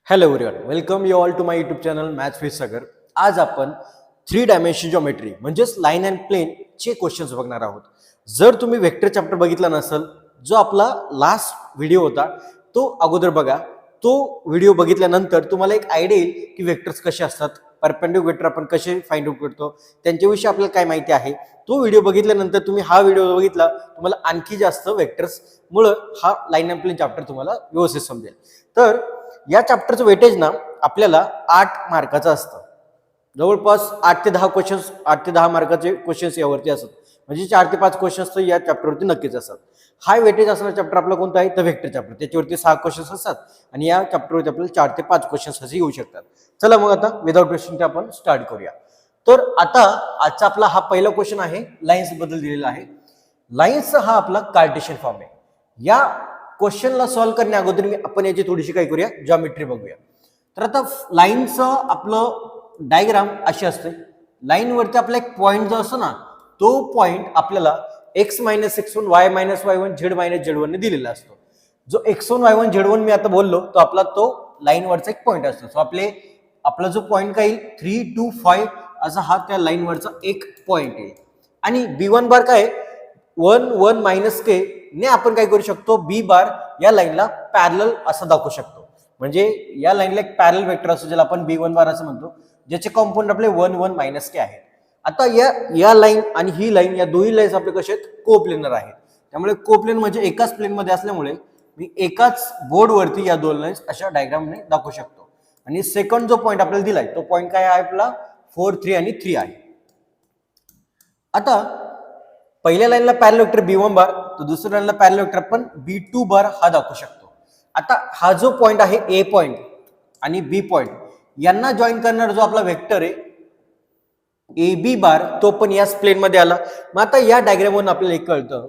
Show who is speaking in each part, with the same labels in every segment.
Speaker 1: Hello everyone, welcome you all to my YouTube channel maths with Sagar. आज आपण 3 dimension geometry म्हणजेच line and plane चे questions बघणार आहोत. जर तुम्ही वेक्टर चॅप्टर बघितला नसेल, जो आपला लास्ट व्हिडिओ होता तो अगोदर बघा. तो व्हिडिओ बघितल्यानंतर तुम्हाला एक आयडिया येईल की वेक्टर्स कसे असतात, परपेंडिक्युलर वेक्टर आपण कसे फाइंड आउट करतो, त्यांच्याविषयी आपल्याला काय माहिती आहे. तो व्हिडिओ बघितल्यानंतर तुम्ही हा व्हिडिओ बघितला, तुम्हाला आणखी जास्त वेक्टर्स मुळे हा लाईन अँड प्लेन चॅप्टर तुम्हाला व्यवस्थित समजेल. तर या चॅप्टरचं वेटेज ना आपल्याला 8 मार्काचं असतं. जवळपास 8 ते 10 क्वेश्चन्स, 8 ते 10 मार्काचे क्वेश्चन्स यावरती असतात. म्हणजे 4 ते 5 क्वेश्चन्स तर या चॅप्टरवरती नक्कीच असतात. हाय वेटेज असणारा चॅप्टर आपला कोणता आहे तर वेक्टर चॅप्टर. त्याच्यावरती 6 क्वेश्चन्स असतात आणि या चॅप्टरवरती आपल्याला 4 ते 5 क्वेश्चन्स असे येऊ शकतात. चला मग आता विदाउट वेस्टिंग आपण स्टार्ट करूया. तर आता आजचा आपला हा पहिला क्वेश्चन आहे, लाईन्स बद्दल दिलेला आहे. लाईन्स हा आपला कार्टेशियन फॉर्म आहे. या क्वेश्चनला सॉल्व्ह करण्या अगोदर आपण याची थोडीशी काय करूया, जॉमेट्री बघूया. तर आता लाईनचं आपलं डायग्राम अशी असते. लाईनवरती आपला एक पॉईंट जो असतो ना, तो पॉईंट आपल्याला x - x1 y - y1 z - z1 ने दिलेला असतो. जो x1 y1 z1 मी आता बोललो तो आपला तो लाईनवरचा एक पॉईंट असतो. सो आपला जो पॉईंट काय येईल 3 2 5 असा हा त्या लाईनवरचा एक पॉईंट आहे. आणि b1 बार काय 1 1 - k ने आपण काय करू शकतो, बी बार या लाईनला पॅरलल असं दाखवू शकतो. म्हणजे या लाईनला एक पॅरलल वेक्टर असतो ज्याला आपण b1 बार असं म्हणतो, ज्याचे कॉम्पोनंट आपले 1 1 - k आहेत. आता या लाईन आणि ही लाईन या दोन्ही लाईन्स आपले कसे आहेत, कोप्लेनर आहेत. त्यामुळे कोप्लेन म्हणजे एकाच प्लेन मध्ये असल्यामुळे मी एकाच बोर्ड वरती या दोन लाईन्स अशा डायग्रामने दाखवू शकतो. आणि सेकंड जो पॉईंट आपल्याला दिलाय तो पॉईंट काय आहे आपला 4 3 आणि 3 आहे. आता पहिल्या लाईनला पॅरलल वेक्टर b1 बार, तर दुसऱ्या लाईनला पॅरलल वेक्टर आपण b2 बार हा दाखवू शकतो. आता हा जो पॉईंट आहे a पॉईंट आणि b पॉईंट यांना जॉईन करणारा जो आपला वेक्टर आहे AB बार, तो पण याच प्लेन मध्ये आला. मग आता या डायग्राम वरून आपल्याला एक कळतं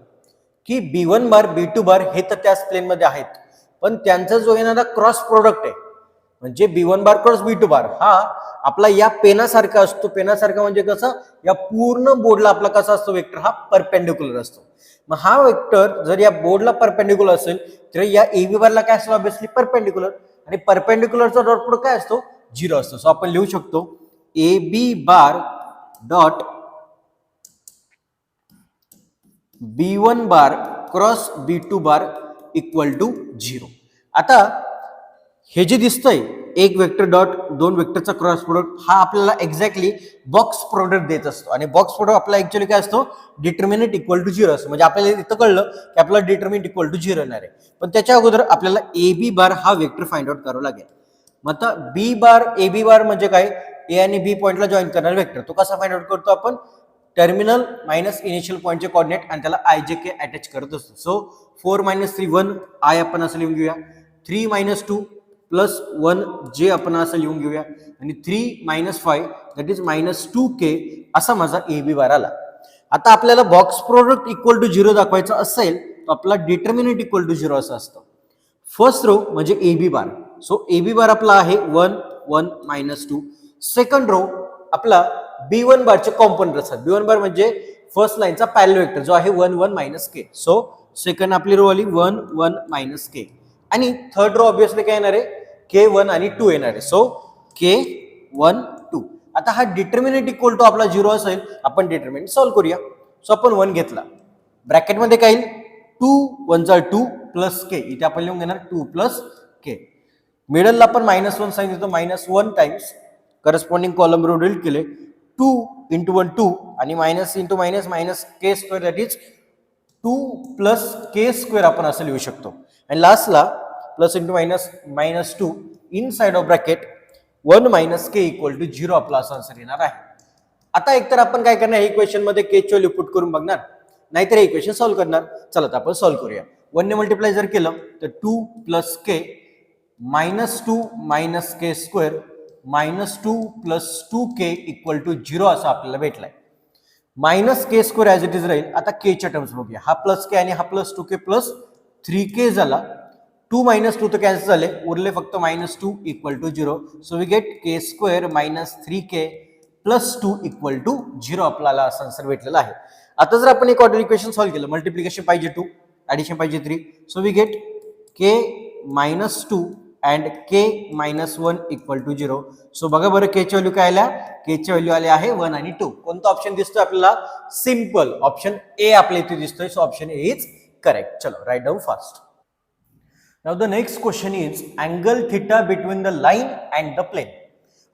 Speaker 1: की B1 बार B2 बार हे तर त्याच प्लेन मध्ये आहेत, पण त्यांचा जो येणारा क्रॉस प्रोडक्ट आहे म्हणजे B1 बार क्रॉस B2 बार हा आपला या पेनासारखा असतो. पेनासारखा म्हणजे कसं, या पूर्ण बोर्डला आपला कसा असतो वेक्टर हा परपेंडिक्युलर असतो. मग हा वेक्टर जर या बोर्डला परपेंडिक्युलर असेल तर या AB बारला काय असतो, ऑब्विसली परपेंडिक्युलर. आणि परपेंडिक्युलरचा डॉट प्रोडक्ट काय असतो, 0 असतो. सो आपण लिहू शकतो AB bar dot B1 bar cross B2 bar equal to 0. आता हे जे दिसतंय एक वेक्टर डॉट दोन वेक्टरचा क्रॉस प्रोडक्ट हा आपल्याला एक्झॅक्टली बॉक्स प्रोडक्ट देत असतो. आणि बॉक्स प्रोडक्ट आपला ऍक्च्युअली काय असतो, डिटर्मिनंट इक्वल टू 0 असतो. म्हणजे आपल्याला इथं कळलं की आपला डिटर्मिनंट इक्वल टू 0 येणार आहे. पण त्याच्या अगोदर आपल्याला AB बार हा वेक्टर फाइंड आउट करावा लागेल. मग आता B बार AB बार म्हणजे काय, ए आणि बी पॉइंटला जॉईन करणारा वेक्टर. तो कसा फाइंड आउट करतो आपण, टर्मिनल मायनस इनिशियल पॉइंटचे कोऑर्डिनेट आणि त्याला IJK अटॅच करत असतो. सो 4 - 3 1 I आपण असं लिहून घेऊया. 3 - 2 प्लस 1 जे आपण असं लिहून घेऊया. आणि 3 - 5 दॅट इज -2k असा माझा AB बार आला. आता आपल्याला बॉक्स प्रोडक्ट इक्वल टू 0 दाखवायचं असेल तर आपला डिटर्मिनंट इक्वल टू 0 असं असतं. फर्स्ट रो म्हणजे AB बार. सो AB बार आपला आहे 1 1 - 2. सेकंड रो आपला B1 बारचे कॉम्पोनंट असतात. B1 बार म्हणजे फर्स्ट लाईनचा पॅरलल वेक्टर जो आहे 1 1 - k. सो सेकंड आपली रो आली 1 1 - k. आणि थर्ड रो ऑब्विसली काय येणार आहे, K1 आणि 2 येणार आहे. So K1 2. आता हा डिटर्मिनंट इक्वल टू आपला 0 असेल, आपण डिटर्मिनंट सॉल्व्ह करूया. सो आपण 1 घेतला, ब्रॅकेटमध्ये काय येईल 2 1 2 प्लस k. इथे आपण लिहून घेणार 2 प्लस k. मिडलला आपण -1 साइन देतो, -1 times corresponding column row delete केले. 2 × 1 2 आणि minus into minus k square that is 2 plus k square आपण असं लिहू शकतो. आणि लास्टला plus into minus -2 inside of bracket 1 - k equal to 0 आपला असा आन्सर येणार आहे. आता एकतर आपण काय करणार, इक्वेशन मध्ये k ची व्हॅल्यू पुट करून बघणार, नाहीतर इक्वेशन सॉल्व्ह करणार. चला तर आपण सॉल्व्ह करूया. 1 ने मल्टिप्लाय जर केलं तर 2 plus k -2 - k square -2 plus 2k equal to 0 असं आपल्याला भेटलाय. -k square as it is राहील. आता k च्या टर्म्स बघूया. हा प्लस k आणि हा प्लस 2k प्लस 3k झाला. 2 - 2 तर कॅन्सल झाले, उरले फक्त -2 equal to 0. So we get k square -3k plus 2 equal to 0 आपल्याला असा आन्सर भेटलेला आहे. आता जर आपण एक ऑर्डर इक्वेशन सॉल्व्ह केलं, मल्टिप्लिकेशन पाहिजे 2, ऍडिशन पाहिजे 3. So we get k -2 and k -1 = 0. So बघा बरं केची व्हॅल्यू काय आल्या, केची व्हॅल्यू आले आहे 1 आणि 2. कोणता ऑप्शन दिसतोय आपल्याला, सिंपल ऑप्शन ए आपल्या इथे दिसतोय. So option A is correct. चलो right down fast. Now the next question is angle theta between the line and the plane.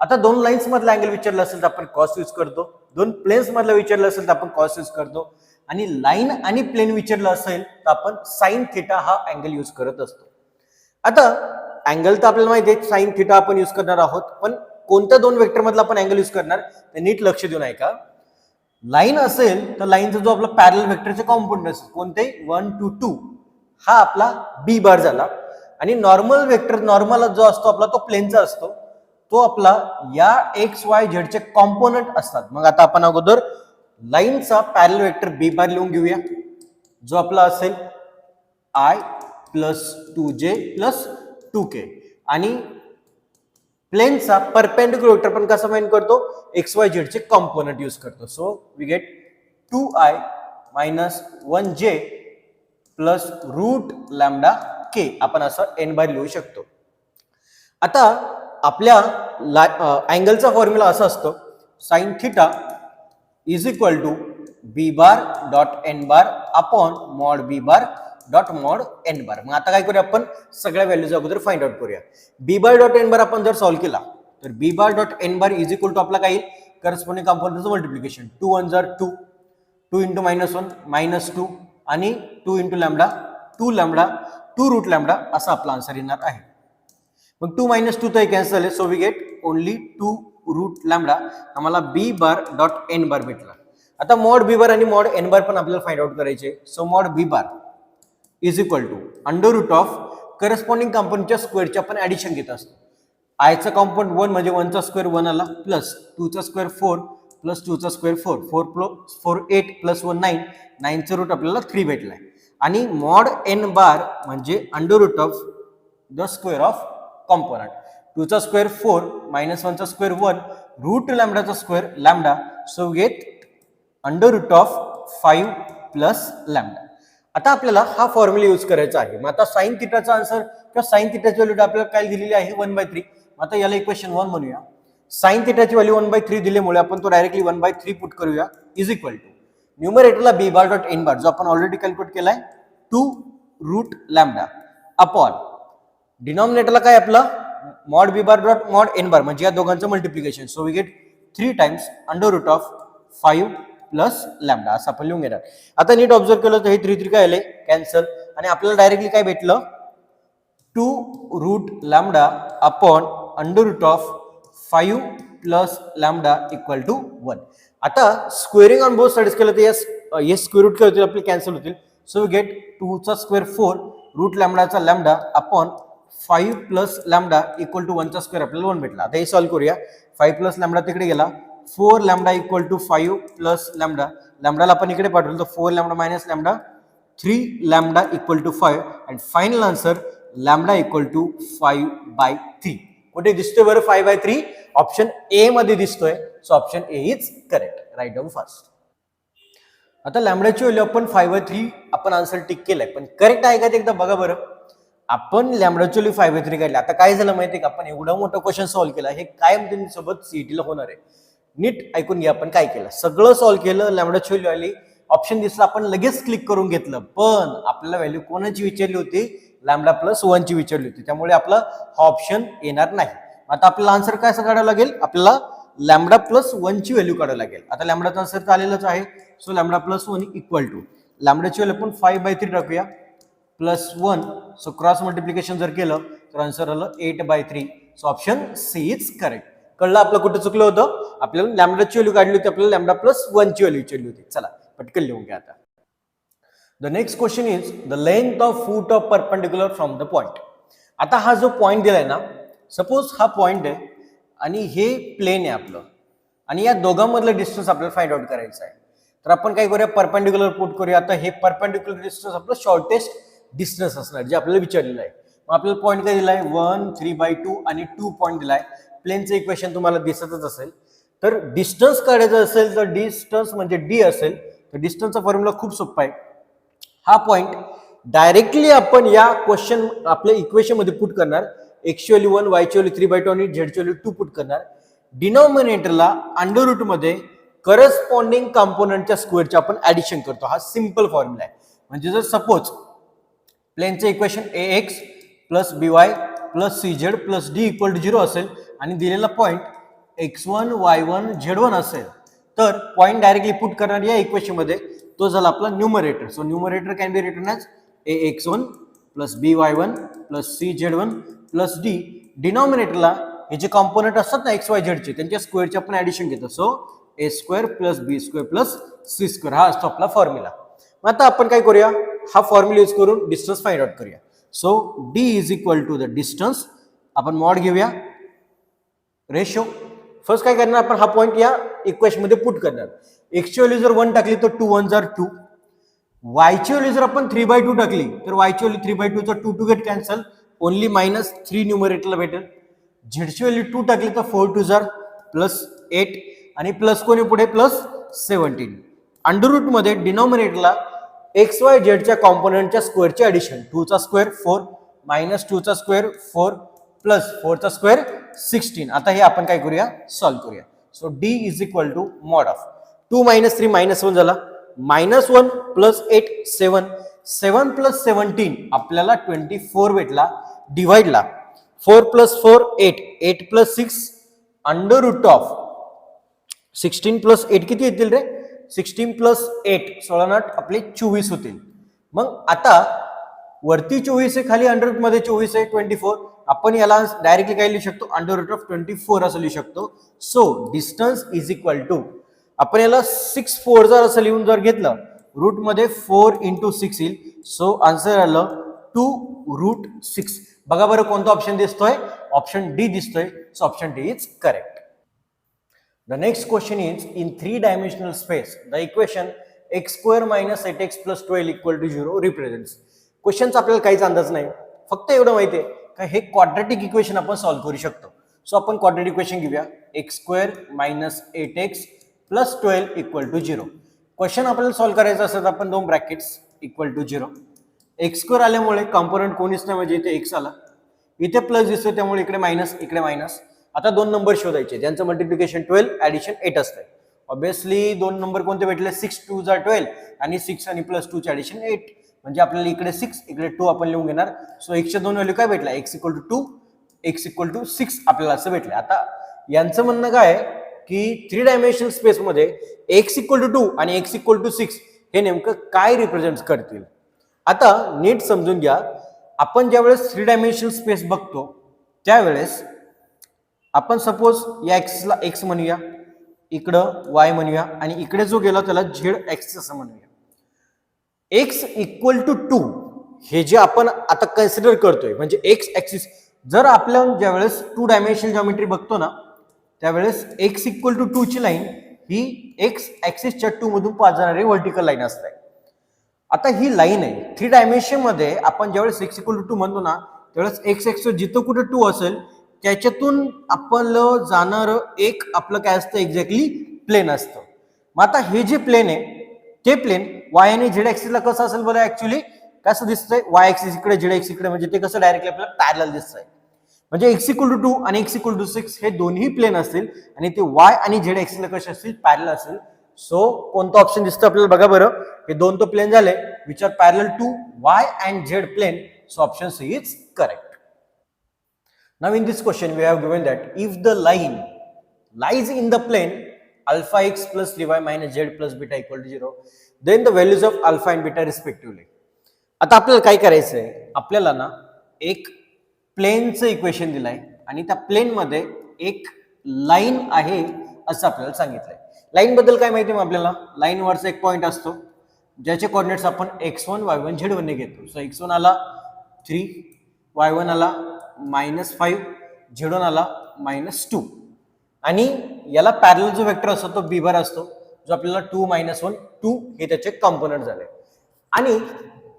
Speaker 1: आता दोन लाईन्स मधला अँगल विचारला असेल तर आपण कॉस यूज करतो, दोन प्लेन्स मधला विचारला असेल तर आपण कॉस यूज करतो, आणि लाईन आणि प्लेन विचारलं असेल तर आपण साइन थिटा हा अँगल यूज करत असतो. आता अँगल तर आपल्याला माहिती आहे साइन थिटा आपण यूज करणार आहोत, पण कोणत्या दोन वेक्टर मधला आपण अँगल यूज करणार ते नीट लक्ष देऊन ऐका. लाईन असेल तर लाईनचा जो आपला पॅरलल वेक्टरचे कॉम्पोनंट असेल कोणते 1 to 2 हा आपला बी बार झाला, आणि नॉर्मल वेक्टर नॉर्मल जो असतो आपला तो प्लेनचा असतो, तो आपला या एक्स वाय झेड चे कॉम्पोनंट असतात. मग आता आपण अगोदर लाईनचा पॅरलल वेक्टर बी बार लिहून घेऊया, जो आपला असेल I + 2j + 2k, आणि प्लेनचा परपेंडिक्युलर वेक्टर पण कसा फाइंड करतो, एक्स वाय झेड चे कॉम्पोनंट यूज करतो. So we get 2i - 1j + √λk. आपण असं n बार लिहू शकतो. आता आपल्या अँगलचा फॉर्म्युला असा असतो, sine theta = b bar dot n bar upon mod b bar dot mod n बार. मग आता काय करूया, आपण सगळ्या व्हॅल्यूज अगोदर फाइंड आउट करूया. b बार डॉट n बार आपण जर सॉल्व्ह केला तर b बार डॉट n बार = आपला काय येईल, करस्पॉन्डिंग कॉम्पोनंटचं मल्टिप्लिकेशन 2 1 2 2 × -1 -2 आणि 2 × लॅम्बडा 2 लॅम्बडा 2 √λ असा आपला आन्सर येणार आहे. मग 2 - 2 तर कॅन्सल झाले. So we get only 2 √λ. आम्हाला b bar dot n bar भेटला. आता मॉड b बार आणि मॉड n बार पण आपल्याला फाइंड आउट करायचे. सो मॉड b बार = करस्पॉन्डिंग कॉम्पोनंटच्या स्क्वेअरची आपण ऍडिशन घेत असतो. i चा कॉम्पोनंट 1 म्हणजे 1 चा स्क्वेअर 1 आला, प्लस 2 चा स्क्वेअर 4 प्लस 2 चा स्क्वेअर 4 4 8 + 1 9 9 चा रूट आपल्याला 3 भेटलाय. आणि मॉड n बार म्हणजे √(स्क्वेअर ऑफ कॉम्पोनंट). 2 चा स्क्वेअर 4 -1 चा स्क्वेअर 1 √λ चा square lambda. So we get √5 + lambda. आता आपल्याला हा फॉर्म्युला यूज करायचा आहे. मग आता साइन थिटाचा आन्सर किंवा साइन थिटाची व्हॅल्यू आपल्याला काय दिलेली आहे 1/3. आता याला इक्वेशन 1 म्हणूया. साइन थिटाची व्हॅल्यू 1/3 दिल्यामुळे आपण तो डायरेक्टली 1/3 पुट करूया, = न्यूमरेटरला b बार डॉट n बार जो आपण ऑलरेडी कॅल्क्युलेट केलाय 2 √λ अपॉन डिनॉमिनेटरला काय आपलं mod b bar dot mod n bar म्हणजे या दोघांचं multiplication. So we get 3 times √5 + lambda असं आपण लिहून घेणार. आता नीट ऑब्झर्व केलं तर हे 3 3 काय आले कॅन्सल, आणि आपल्याला डायरेक्टली काय भेटलं 2 √λ अपॉन √5 + लॅम्बडा = 1. आता स्क्वेअरिंग ऑन बोथ साइड्स केलं तर हे स्क्वेअर रूट काय होतील आपले कॅन्सल होतील. सो वी गेट 2 चा स्क्वेअर 4 √λ चा लॅम्बडा अपॉन 5 + लॅम्बडा = 1 चा स्क्वेअर आपल्याला 1 भेटला. आता हे सॉल्व्ह करूया. 5 + लॅम्बडा तिकडे गेला, 4 लॅम्बडा = 5 + लॅम्बडा, लॅम्बडाला आपण इकडे पाठवलं तर 4 lambda - lambda 3 lambda = 5 and final answer lambda = 5/3. कुठे दिसतोय बरं 5/3? ऑप्शन ए मध्ये दिसतोय. So option A is correct. Write down fast. आता लॅम्बडाची व्हॅल्यू आपण 5/3 आपण आन्सर टिक केलाय, पण करेक्ट आहे का ते एकदा बघा बरं. आपण लॅम्बडाची व्हॅल्यू 5/3 काढली. आता काय झालं माहितीये का, आपण एवढा मोठा क्वेश्चन सॉल्व्ह केला, हे काय सोबत सीईटीला होणार आहे. नीट ऐकून घ्या. आपण काय केलं, सगळं सॉल्व्ह केलं, लॅम्बडाची व्हॅल्यू आली, ऑप्शन दिसला, आपण लगेच क्लिक करून घेतलं, पण आपल्याला व्हॅल्यू कोणाची विचारली होती, लॅम्बडा +1 ची विचारली होती, त्यामुळे आपला हा ऑप्शन येणार नाही. आता आपल्याला आन्सर काय काढावं लागेल, आपल्याला लॅम्बडा +1 ची व्हॅल्यू काढावं लागेल. आता लॅम्बडाचा आन्सर तर आलेलाच आहे. सो लॅम्बडा +1 = लॅम्बडाची व्हॅल्यू आपण 5/3 टाकूया +1. सो क्रॉस मल्टिप्लिकेशन जर केलं तर आन्सर आलं 8/3. So option C is correct. कळलं आपलं कुठं चुकलं होतं. आपल्याला लॅम्बडाची व्हॅल्यू काढली होती, आपल्याला लॅम्बडा +1 ची व्हॅल्यू विचारली होती. चला पटकन लिहून घ्या. आता the next question is the length of foot of perpendicular from the point. आता हा जो पॉइंट दिलाय ना, सपोज हा पॉइंट आहे आणि हे प्लेन आहे आपलं, आणि या दोघांमधलं डिस्टन्स आपल्याला फाइंड आउट करायचं आहे. तर आपण काय करूया, परपेंडिक्युलर पुट करूया. आता हे परपेंडिक्युलर डिस्टन्स आपलं शॉर्टेस्ट डिस्टन्स असणार जे आपल्याला विचारलेलं आहे. मग आपल्याला पॉइंट काय दिलाय 1 3/2 आणि 2 पॉइंट दिलाय. प्लेनचं इक्वेशन तुम्हाला दिसतच असेल. तर डिस्टन्स काढायचं असेल तर डिस्टन्स म्हणजे डी असेल, तर डिस्टन्सचा फॉर्म्युला खूप सोपा आहे. हा पॉइंट डायरेक्टली आपण या क्वेश्चन आपल्या इक्वेशन मध्ये पुट करणार. एक्सची व्हॅल्यू 1, वायची व्हॅल्यू 3/2 आणि झेडची व्हॅल्यू 2 पुट करणार. डिनॉमिनेटरला अंडर रूट मध्ये करस्पॉन्डिंग कंपोनंटच्या स्क्वेअरचे आपण ऍडिशन करतो. हा सिंपल फॉर्म्युला आहे. म्हणजे जर सपोज प्लेनचं equation ax plus by plus cz plus d equal to 0 असेल आणि दिलेला पॉइंट x1 y1 z1 असेल तर पॉइंट डायरेक्टली पुट करणार या इक्वेशन मध्ये तो झाला आपला numerator. So numerator can be written as ax1 plus by1 plus cz1 plus d. डिनॉमिनेटरला हे जे कॉम्पोनंट असतात ना एक्स वाय झेडचे त्यांच्या स्क्वेअरचे आपण ऍडिशन घेतो. So a square plus b square plus c square हा असतो आपला फॉर्म्युला. मग आता आपण काय करूया, हा फॉर्म्युला यूज करून डिस्टन्स फाइंड आउट करूया. So d is equal to the distance, आपण मॉड घेऊया रेशो. फर्स्ट काय करणार आपण, हा पॉइंट या इक्वेशन मध्ये पुट करणार. एक्सची व्हॅल्यू जर 1 टाकली तर 2 1 जार 2, वायची व्हॅल्यू जर आपण 3/2 टाकली तर वायची व्हॅल्यू 3/2 चा 2 2 गेट कॅन्सल, ओनली -3 न्यूमरेटरला भेटेल. झेडची व्हॅल्यू 2 टाकली तर 4 2 जार प्लस 8 आणि प्लस कोणी पुढे प्लस 17. अंडर रूट मध्ये डिनॉमिनेटरला एक्स वाय झेडच्या कॉम्पोनंटच्या स्क्वेअरचे ऍडिशन. 2 चा स्क्वेअर 4 मायनस 2 चा स्क्वेअर 4 प्लस 4 चा स्क्वेअर 16. आता हे आपण काय करूया, सॉल्व्ह करूया. So d is equal to mod of 2 - 3 -1 झाला, -1 प्लस 8 7, 7 प्लस 17 आपल्याला 24 भेटला. डिवाइडला 4 plus 4 8, 8 plus 6 under root of 16 plus 8 किती येतील रे, 16 प्लस 8 16 8 आपले 24 होतील. मग आता वरती 24 आहे, खाली अंडर रूट मध्ये 24 आहे 24. आपण याला डायरेक्टली काय लिहू शकतो, अंडर रूट ऑफ 24 असं लिहू शकतो. So distance is equal to, आपण याला 6 4 जर असं लिहून जर घेतलं रूट मध्ये 4 × 6 येईल. सो आन्सर आलं 2√6. बघा बरं कोणता ऑप्शन दिसतोय, ऑप्शन डी दिसतोय. So option D is correct. The next question is, in 3-dimensional space, the equation x² - 8x + 12 = 0 represents. क्वेश्चनचा आपल्याला काहीच अंदाज नाही, फक्त एवढं माहिती आहे का हे क्वाड्रॅटिक इक्वेशन आपण सॉल्व्ह करू शकतो. सो आपण क्वाड्रॅटिक इक्वेशन घेऊया, x² - 8x + 12 = 0. क्वेश्चन आपल्याला सॉल्व्ह करायचं असेल तर आपण 2 ब्रॅकेट्स = 0. x² आल्यामुळे कॉम्पोनंट कोणीच नाही, म्हणजे इथे x आला, इथे प्लस दिसतोय त्यामुळे इकडे मायनस इकडे मायनस. आता 2 नंबर शोधायचे ज्यांचं मल्टिप्लिकेशन 12 ऍडिशन 8 असतंय. ऑब्विसली 2 नंबर कोणते भेटले, 6 2 = 12 आणि 6 आणि प्लस 2 चे ऍडिशन 8. म्हणजे आपल्याला इकडे 6 इकडे 2 आपण लिहून घेणार. सो x च्या 2 व्हॅल्यू काय भेटला, x = 2 x = 6 आपल्याला असं भेटलं. आता यांचं म्हणणं काय की 3 डायमेन्शनल स्पेस मध्ये x = 2 आणि x = 6 हे नेमकं काय रिप्रेझेंट करतील. आता नीट समजून घ्या, आपण ज्यावेळेस 3 डायमेन्शनल स्पेस बघतो त्यावेळेस आपण सपोज या ऍक्सिसला x म्हणूया, इकडं y म्हणूया आणि इकडे जो गेला त्याला z ऍक्सिस असं म्हणूया. x = 2 हे जे आपण आता कन्सिडर करतोय म्हणजे x ऍक्सिस. जर आपल्या ज्यावेळेस 2 डायमेन्शनल जॉमेट्री बघतो ना त्यावेळेस x = 2 ची लाईन ही x ऍक्सिसच्या 2 मधून पास जाणारी व्हर्टिकल लाईन असते. आता ही लाईन आहे 3 डायमेन्शन मध्ये. आपण ज्यावेळेस x = 2 म्हणतो ना त्यावेळेस x ऍक्सिस जिथं कुठे 2 असेल त्याच्यातून आपलं जाणार एक आपलं काय असतं, एक्झॅक्टली प्लेन असतं. मग आता हे जे प्लेन आहे ते प्लेन y आणि z ऍक्सिसला कसं असेल बरं, ऍक्च्युली कसं दिसतंय, y ऍक्सिस इकडे z ऍक्सिस इकडे, म्हणजे ते कसं डायरेक्टली आपल्याला पॅरलल दिसतंय. म्हणजे x = 2 आणि x = 6 हे दोन्ही प्लेन असतील आणि ते y आणि z ऍक्सिसला कसे असतील, पॅरलल असतील. सो कोणतं ऑप्शन दिसतं आपल्याला बघा बरं, हे दोन तो प्लेन झाले which are parallel to y and z plane. So option C is correct. Now in this question we have given that if the line lies in the plane alpha x plus 3y minus z plus beta equal to 0, then the values of alpha and beta respectively. आता आपल्याला काय करायचं आहे, आपल्याला ना एक प्लेनचं equation दिलंय आणि त्या प्लेन मध्ये एक लाईन आहे असं आपल्याला सांगितलंय. लाईन बद्दल काय माहिती मग आपल्याला, लाईन वरचा एक पॉइंट असतो ज्याचे कोऑर्डिनेट्स आपण x1 y1 z1 ने घेतो. सो x1 आला 3, y1 आला -5, z1 आला -2 आणि याला पॅरलल जो वेक्टर असतो तो b बार असतो जो आपल्याला 2 -1 2 हे त्याचे कंपोनंट झाले. आणि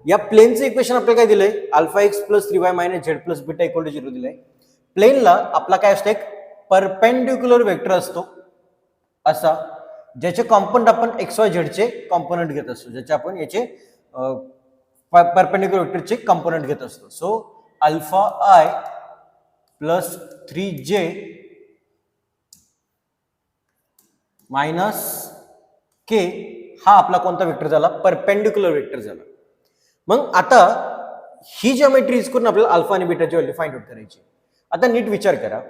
Speaker 1: या प्लेनचं इक्वेशन आपल्याला काय दिलंय, alpha x + 3y - z + beta = 0 दिलंय. प्लेनला आपला काय असतं, एक परपेंडिक्युलर वेक्टर असतो असा ज्याचे कॉम्पोनंट आपण xy z चे कॉम्पोनंट घेत असतो, ज्याचे आपण याचे परपेंडिक्युलर वेक्टरचे कॉम्पोनंट घेत असतो. So alpha I plus 3j minus K हा आपला कोणता वेक्टर झाला? परपेंडिक्युलर वेक्टर झाला. मग आता ही ज्योमेट्री यूज करून आपल्याला अल्फा आणि बीटाची व्हॅल्यू फाइंड आउट करायची. आता नीट विचार करा,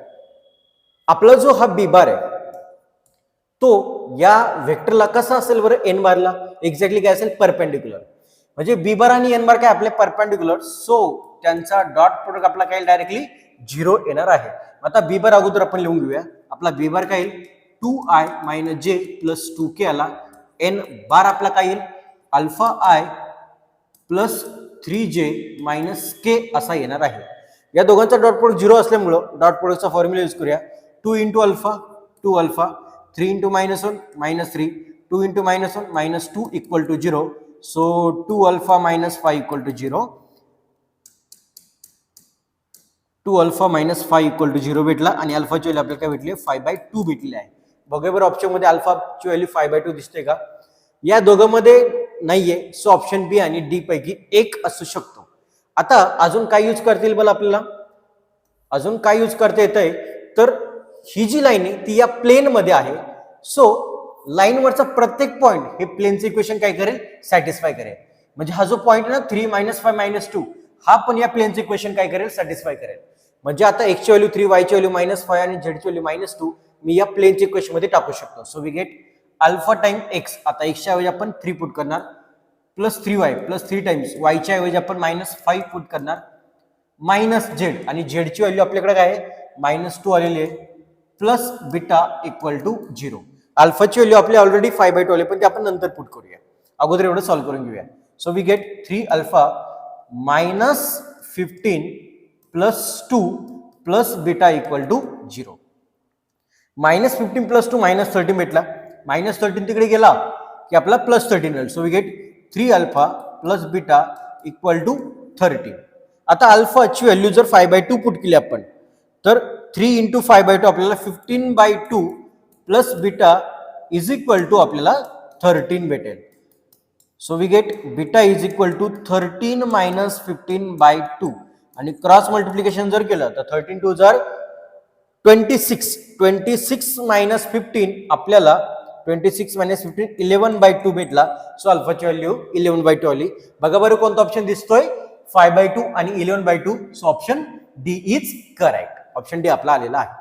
Speaker 1: आपला जो हा बी बार आहे तो या वेक्टरला कसा असेल बरं? एन बारला एक्झॅक्टली काय असेल? परपेंडिक्युलर. म्हणजे बी बार आणि एन बार काय आपले परपेंडिक्युलर, सो त्यांचा डॉट प्रोडक्ट आपला काय डायरेक्टली 0 येणार आहे. आता बी बार अगोदर आपण लिहून घेऊया. आपला बी बार काय येईल? 2i मायनस जे प्लस 2k आला. एन बार आपला काय येईल? Alpha I plus 3j minus K असा येणार आहे. या दोघांचा डॉट प्रोडक्ट 0 असल्यामुळं डॉट प्रोडक्टचा फॉर्म्युला यूज करूया. 2 into alpha 2 alpha, 3 into minus 1 minus 3, 2 into minus 1 minus 2 equal to 0. So 2 alpha minus 5 equal to 0. 2 alpha minus 5 equal to 0 भेटला आणि अल्फाची value आपल्याला काय भेटली? 5/2 भेटली आहे. बघा बरं ऑप्शन मध्ये अल्फाची व्हॅल्यू 5/2 दिसते का? या दोघांमध्ये नाहीये, सो ऑप्शन बी आणि डी पैकी एक असू शकतो. आता अजून काय यूज करता येईल बघा आपल्याला? अजून काय यूज करता येतंय तर ही जी लाईन आहे ती या प्लेन मध्ये आहे. सो लाईन वरचा प्रत्येक पॉइंट हे प्लेनचे इक्वेशन काय करेल? सॅटिस्फाय करेल. म्हणजे हा जो पॉइंट आहे ना 3 - 5 - 2 हा पण या प्लेनचे इक्वेशन काय करेल? सॅटिस्फाय करेल. म्हणजे आता x ची व्हॅल्यू 3, y ची व्हॅल्यू -5 आणि z ची व्हॅल्यू -2 मी या प्लेनच्या इक्वेशन मध्ये टाकू शकतो. So we get alpha time x. आता x च्या ऐवजी आपण 3 पुट करणार plus 3y plus 3 times y च्या ऐवजी आपण -5 पुट करणार मायनस z आणि z ची व्हॅल्यू आपल्याकडे काय आहे? -2 आलेली आहे प्लस बीटा इक्वल टू 0. अल्फाची व्हॅल्यू आपली ऑलरेडी 5/2 आली, पण ते आपण नंतर पुट करूया. अगोदर एवढं सॉल्व्ह करून घेऊया. So we get 3 alpha -15 plus 2 plus beta equal to 0. -15 plus 2 -13 भेटला. -13 तिकडे गेला की आपला +13 मिळेल. So we get 3 alpha plus beta equal to 13. आता अल्फाची व्हॅल्यू जर 5/2 पुट केली आपण तर 3 × 5/2 आपल्याला 15/2 plus beta is equal to आपल्याला 13 भेटेल. So we get beta is equal to 13 - 15/2 आणि क्रॉस मल्टिप्लिकेशन जर केलं तर 13 2 जर 26 - 15 आपल्याला 26 - 15 11/2 भेटला. सो अल्फाची व्हॅल्यू 11/2 आली. बघा बरं कोणता ऑप्शन दिसतोय? 5/2 आणि 11/2. So option D is correct. Option D आपला आलेला आहे.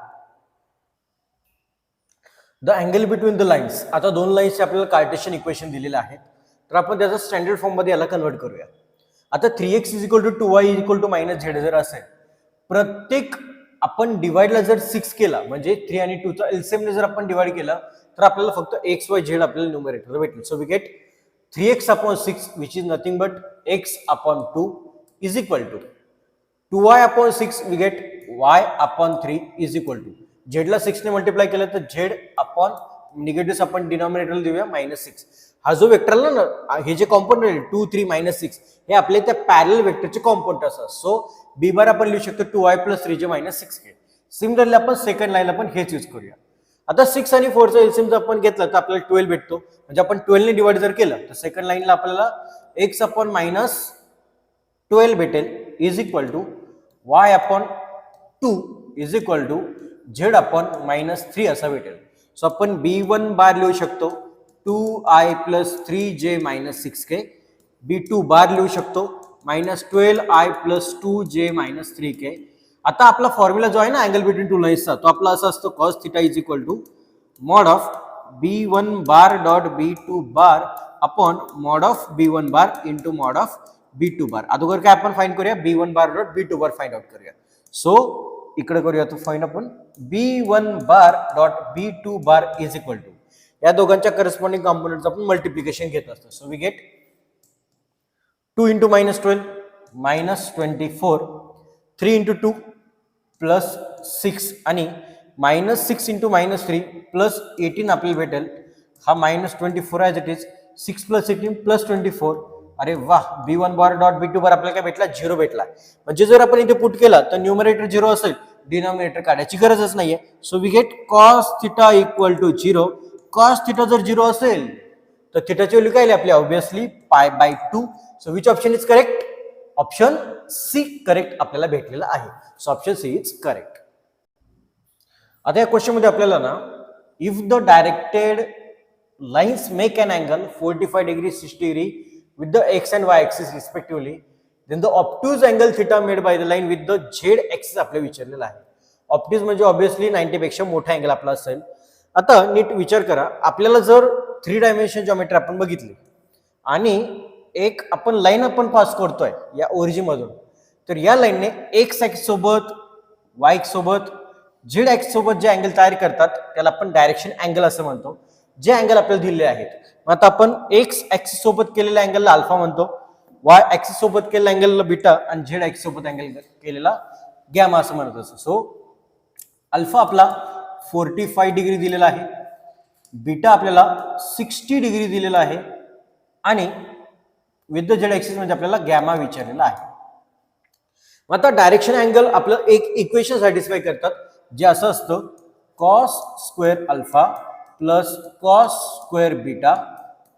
Speaker 1: The angle between the lines. आता दोन लाईन्सचे आपल्याला कार्टेशियन इक्वेशन दिलेलं आहे, तर आपण त्याचा स्टँडर्ड फॉर्म मध्ये याला कन्वर्ट करूया. आता 3x = 2y = -z जर असेल, प्रत्येक आपण डिवाइडला जर 6 केला म्हणजे 3 आणि 2 चा एलसीएम ने जर आपण डिवाइड केला तर आपल्याला फक्त x y z आपल्याला न्यूमरेटर भेटेल. So we get 3x/6 which is nothing but x/2 is equal to 2y/6 we get y/3 is equal to z ला 6 ने मल्टिप्लाय केलं तर z/ निगेटिव्ह आपण डिनॉमिनेटरला देऊया -6. हा जो वेक्टर ना हे जे कॉम्पोनंट आहे 2 3 -6 हे आपले त्या पॅरलल वेक्टरचे कॉम्पोनंट असतात. सो बी बार आपण लिहू शकतो 2y + 3j - 6k. सिमिलरली आपण सेकंड लाईनला पण हेच यूज करूया. आता 6 आणि 4 चा एलसीएम जर आपण घेतला तर आपल्याला 12 भेटतो. म्हणजे आपण 12 ने डिवाइड जर केलं तर सेकंड लाईनला आपल्याला x/-12 भेटेल is equal to y/2 is equal to z/-3 असा भेटेल. सो आपण b1 बार लिहू शकतो 2i + 3j - 6k. b2 बार लिहू शकतो -12i + 2j - 3k. आता आपला फॉर्म्युला जो आहे ना अँगल बिटवीन टू लाईन्सचा तो आपला असा असतो cos θ = mod of b1 bar dot b2 bar upon mod of b1 bar into mod of b2 bar. अगोदर काय आपण फाइंड करूया b1 bar dot b2 bar find out करूया. सो इकडे करूया तो फाइंड आपण b1 bar dot b2 bar is equal to या दोघांच्या करस्पॉन्डिंग कॉम्पोनंटचं आपण मल्टिप्लिकेशन घेत असतो. सो वी गेट 2 × -12 -24 3 × 2 +6 आणि -6 × -3 +18 आपल्याला भेटेल. हा -24 ॲज इट इज 6 + 18 +24. अरे वाह, b1 बार डॉट b2 बार आपल्याला काय भेटला? 0 भेटला. म्हणजे जर आपण इथे पुट केला तर न्यूमरेटर 0 असेल, डिनॉमिनेटर काढायची गरजच नाहीये. So we get cos θ = 0. cos θ जर 0 असेल तर थिटाची व्हॅल्यू काय आली आपली? Obviously π/2. So which option is correct? Option C correct आपल्याला भेटलेला आहे. So option C is correct. आता या क्वेश्चन मध्ये आपल्याला ना if the directed lines make an angle 45 degree 60 degree with the X and Y axis respectively then the obtuse angle theta made by the line with the Z axis आपल्याला विचारलेला आहे. Obtuse म्हणजे obviously 90 पेक्षा मोठा angle आपला असेल. आता नीट विचार करा, आपल्याला जर 3 डायमेन्शन जॉमेट्री आपण बघितली आणि एक आपण लाईन आपण पास करतोय या ओरिजिन मधून, तर या लाईनने एक्स ऍक्सिस सोबत वाय ऍक्सिस सोबत झेड ऍक्सिस सोबत जे अँगल तयार करतात त्याला आपण डायरेक्शन अँगल असं म्हणतो. जे अँगल आपल्याला दिलेले आहेत, मग आता आपण एक्स ऍक्सिस सोबत केलेल्या अँगलला अल्फा म्हणतो, वाय ऍक्सिस सोबत केलेल्या अँगलला बीटा आणि झेड ऍक्सिस सोबत अँगल केलेला गॅमा असं म्हणत असतो. सो अल्फा आपला 45 डिग्री दिलेला आहे, बीटा आपल्याला 60 डिग्री दिलेला आहे आणि विथ द झेड ऍक्सिस म्हणजे आपल्याला गॅमा विचारलेला आहे. मग आता डायरेक्शन अँगल आपलं एक इक्वेशन सॅटिस्फाय करतात जे असं असतं cos square alpha plus cos square beta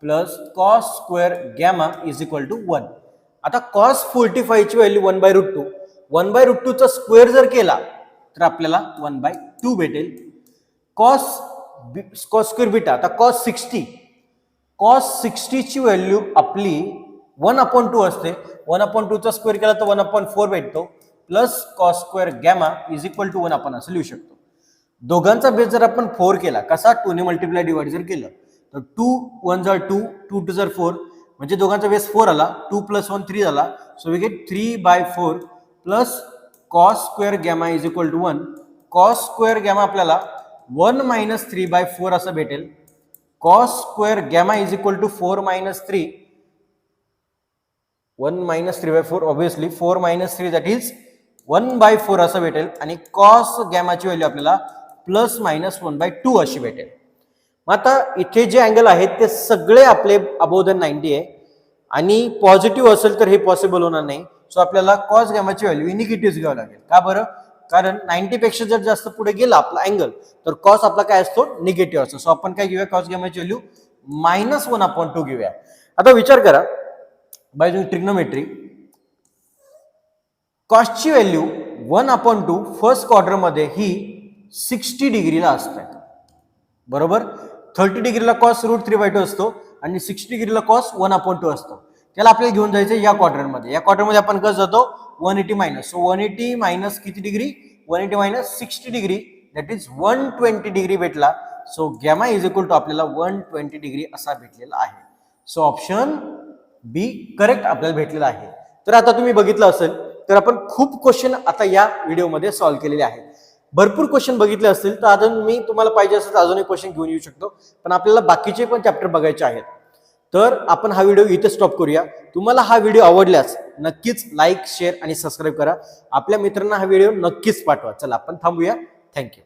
Speaker 1: plus cos square gamma is equal to 1. आता कॉस 45 ची व्हॅल्यू 1/√2, 1/√2 चा स्क्वेअर जर केला तर आपल्याला 1/2 भेटेल. कॉस स्क्वेअर बीटा, आता कॉस 60 ची व्हॅल्यू आपली 1/2 असते, 1/2 चा स्क्वेअर केला तर 1/4 भेटतो plus cos square gamma is equal to 1 आपण असं लिहू शकतो. दोघांचा बेस जर आपण 4 केला, कसा 2 ने मल्टिप्लाय डिवाइड जर केलं तर 2 1 जार 2, 2 2 जार 4 म्हणजे दोघांचा बेस 4 आला, 2 + 1 3 झाला. So we get 3/4 plus cos square gamma is equal to 1. Cos square gamma आपल्याला 1 - 3/4 असं भेटेल. Cos square gamma is equal to 4 - 3, 1 - 3/4 obviously 4 - 3 that is 1/4 असं भेटेल आणि कॉस गॅमाची व्हॅल्यू आपल्याला ±1/2 अशी भेटेल. मग आता इथे जे अँगल आहेत ते सगळे आपले अबोव द 90 आहे आणि पॉझिटिव्ह असेल तर हे पॉसिबल होणार नाही. सो आपल्याला कॉस गॅमाची व्हॅल्यू निगेटिव्ह घ्यावी लागेल. का बरं? कारण 90 पेक्षा जर जास्त पुढे गेला आपला अँगल तर कॉस आपला काय असतो? निगेटिव्ह असतो. सो आपण काय घेऊया? कॉस गॅमाची व्हॅल्यू -1/2 घेऊया. आता विचार करा, बाय युजिंग ट्रिग्नोमेट्री कॉसची व्हॅल्यू 1/2 फर्स्ट क्वाड्रंट मध्ये ही 60 डिग्रीला असते, बरोबर. 30 डिग्रीला कॉस √3/2 असतो आणि 60 डिग्रीला कॉस 1/2 असतो. त्याला आपल्याला घेऊन जायचं या क्वाड्रंट मध्ये. या क्वाड्रंट मध्ये आपण कसं जातो? 180 मायनस. सो 180 मायनस किती degree? 180 minus 60 degree that is 120 degree भेटला. So gamma is equal to आपल्याला 120 डिग्री असा भेटलेला आहे. सो ऑप्शन बी करेक्ट आपल्याला भेटलेला आहे. तर आता तुम्ही बघितलं असेल तर आपण खूप क्वेश्चन आता या व्हिडिओमध्ये सॉल्व्ह केलेले आहेत. भरपूर क्वेश्चन बघितले असतील तर अजून मी तुम्हाला पाहिजे असेल तर अजून एक क्वेश्चन घेऊन येऊ शकतो, पण आपल्याला बाकीचे पण चॅप्टर बघायचे आहेत. तर आपण हा व्हिडिओ इथे स्टॉप करूया. तुम्हाला हा व्हिडिओ आवडल्यास नक्कीच लाईक, शेअर आणि सबस्क्राईब करा. आपल्या मित्रांना हा व्हिडिओ नक्कीच पाठवा. चला आपण थांबूया. थँक्यू.